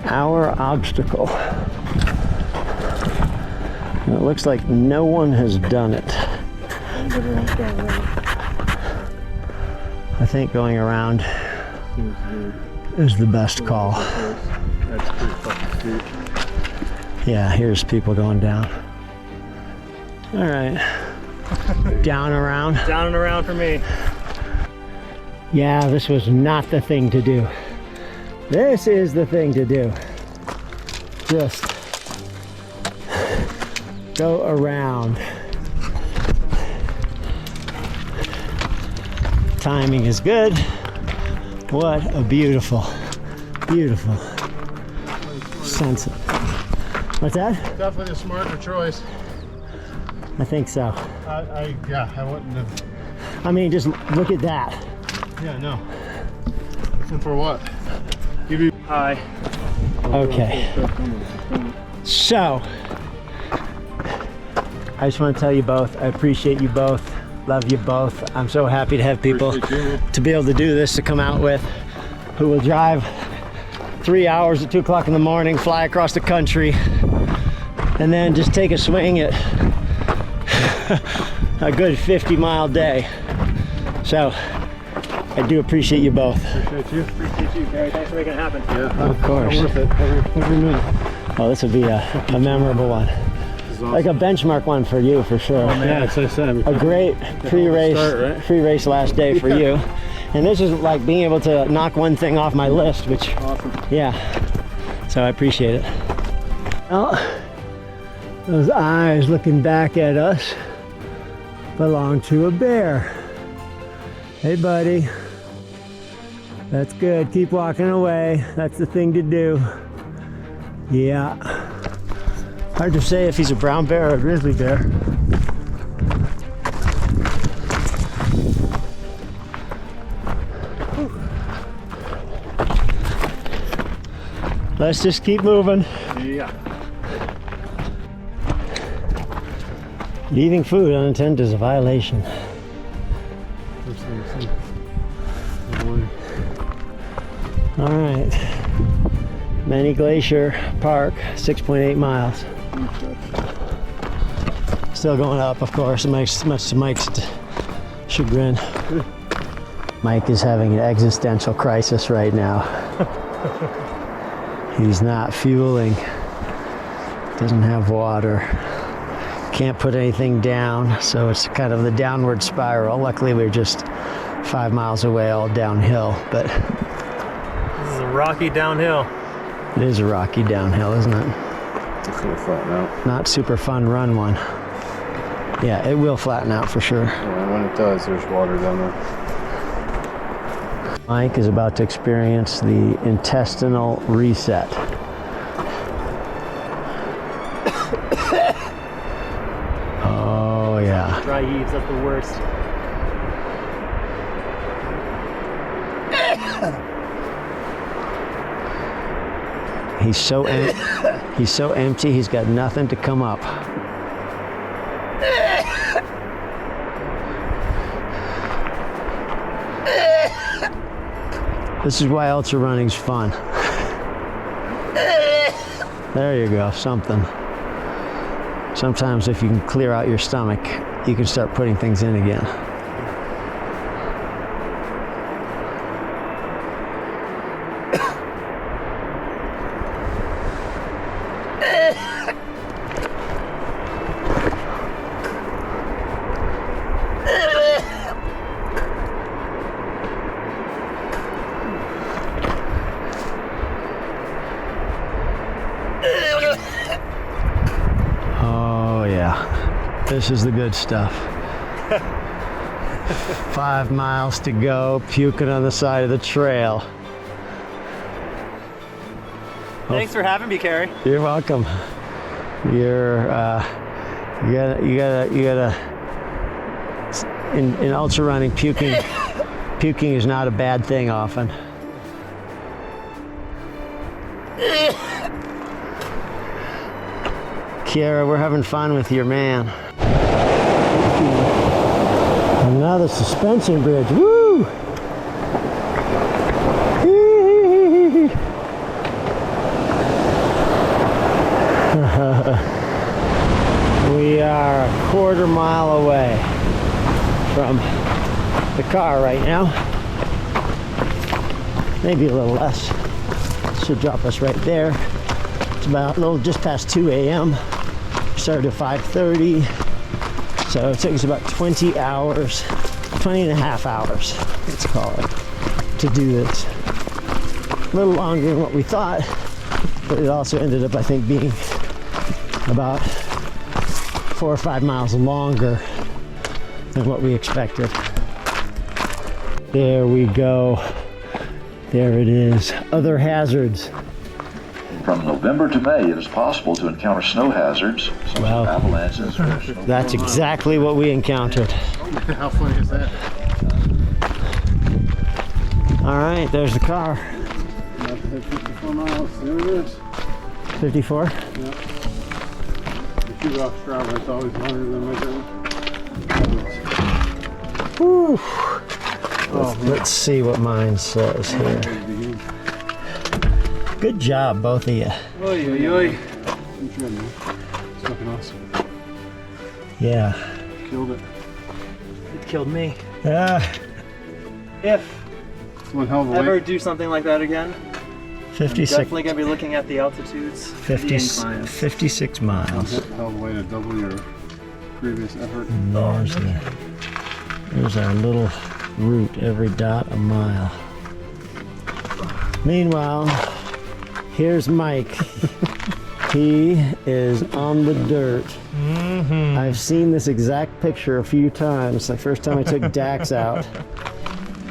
our obstacle. And it looks like no one has done it. I think going around is the best call. That's pretty fucking steep. Yeah, here's people going down. All right. Down around. Down and around for me. Yeah, this was not the thing to do. This is the thing to do. Just go around. Timing is good. What a beautiful, beautiful sunset. What's that? Definitely a smarter choice. I think so. Yeah, I wouldn't have. I mean, just look at that. Yeah, no. And for what? Give you. Hi. Okay. So, I just want to tell you both, I appreciate you both, love you both. I'm so happy to have people to be able to do this, to come out with, who will drive 3 hours at 2 o'clock in the morning, fly across the country, and then just take a swing at a good 50-mile day. So, I do appreciate you both. Appreciate you. Appreciate you, Gary. Thanks for making it happen. Yeah, Of course. Worth it. Every minute. Oh, this will be a memorable one. Awesome. Like a benchmark one for you, for sure. Yeah, that's what I said. A great pre-race, Start, right? pre-race last day for you. And this is like being able to knock one thing off my list, which, Awesome. yeah. So I appreciate it. Well, those eyes looking back at us belong to a bear. Hey, buddy. That's good. Keep walking away. That's the thing to do. Yeah. Hard to say if he's a brown bear or a grizzly bear. Let's just keep moving. Yeah. Leaving food unattended is a violation. All right. Many Glacier Park, 6.8 miles. Still going up, of course, much to Mike's chagrin. Mike is having an existential crisis right now. He's not fueling Doesn't have water. Can't put anything down, so it's kind of the downward spiral. Luckily, we're just 5 miles away, all downhill, but This is a rocky downhill. it is a rocky downhill, isn't it? It's gonna flatten out. Not super fun run one. Yeah, it will flatten out for sure. And when it does, there's water down there. Mike is about to experience the intestinal reset. Oh yeah. Dry heaves, that's the worst. He's so empty, he's got nothing to come up. This is why ultra running's fun. There you go, something. Sometimes if you can clear out your stomach, you can start putting things in again. Oh yeah, this is the good stuff. 5 miles to go, puking on the side of the trail. Thanks for having me, Carrie. You're welcome. You gotta. In ultra running, puking is not a bad thing often. Kiara, we're having fun with your man. And now the suspension bridge. Woo! We are a quarter mile away from the car right now. Maybe a little less. Should drop us right there. It's about a little just past 2 a.m. Started at 5:30. So it took us about 20 hours, 20 and a half hours, let's call it, to do this. A little longer than what we thought, but it also ended up, I think, being about 4 or 5 miles longer than what we expected. There we go. There it is. Other hazards. From November to May, it is possible to encounter snow hazards, such Wow. as avalanches or snow. That's exactly what we encountered. How funny is that? All right, there's the car. About to hit 54 miles. There it is. 54. If you go off Strava, it's always longer than my Whew. Let's see what mine says here. Good job, both of you. Oy, oy, oy. I'm sure, man. It's fucking awesome. Yeah. Killed it. It killed me. If It's one hell of a ever way. do something like that again, 56, definitely gonna be looking at the altitudes, 50, the inclines. 56 miles. Hell of a way to double your previous effort. And there's our little route, every dot a mile. Meanwhile, here's Mike. He is on the dirt. I've seen this exact picture a few times. The first time I took Dax out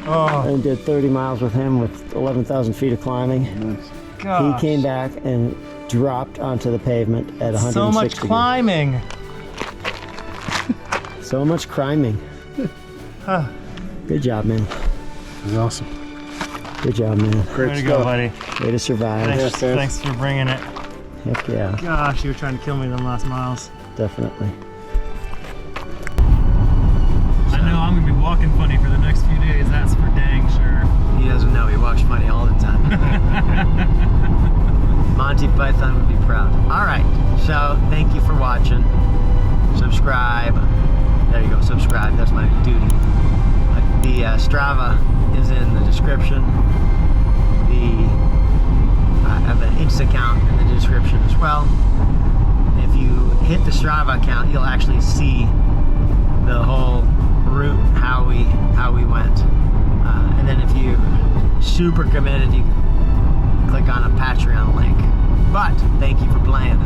and did 30 miles with him with 11,000 feet of climbing. Nice. Gosh, He came back and dropped onto the pavement at 160. so much climbing. So much climbing. Good job, man. It was awesome. Good job, man. Great Way to stuff. go, buddy. Way to survive. Yes, yes. Thanks for bringing it. Heck yeah, Gosh, you were trying to kill me them last miles. definitely. I know I'm gonna be walking funny for the next few days, that's for dang sure. He doesn't know, he walks funny all the time. Monty Python would be proud. All right, so thank you for watching. Subscribe. There you go, subscribe, that's my duty. The Strava is in the description. I have an Insta account in the description as well. hit the Strava account, you'll actually see the whole route, how we went. And then if you're super committed, you click on a Patreon link. But thank you for playing.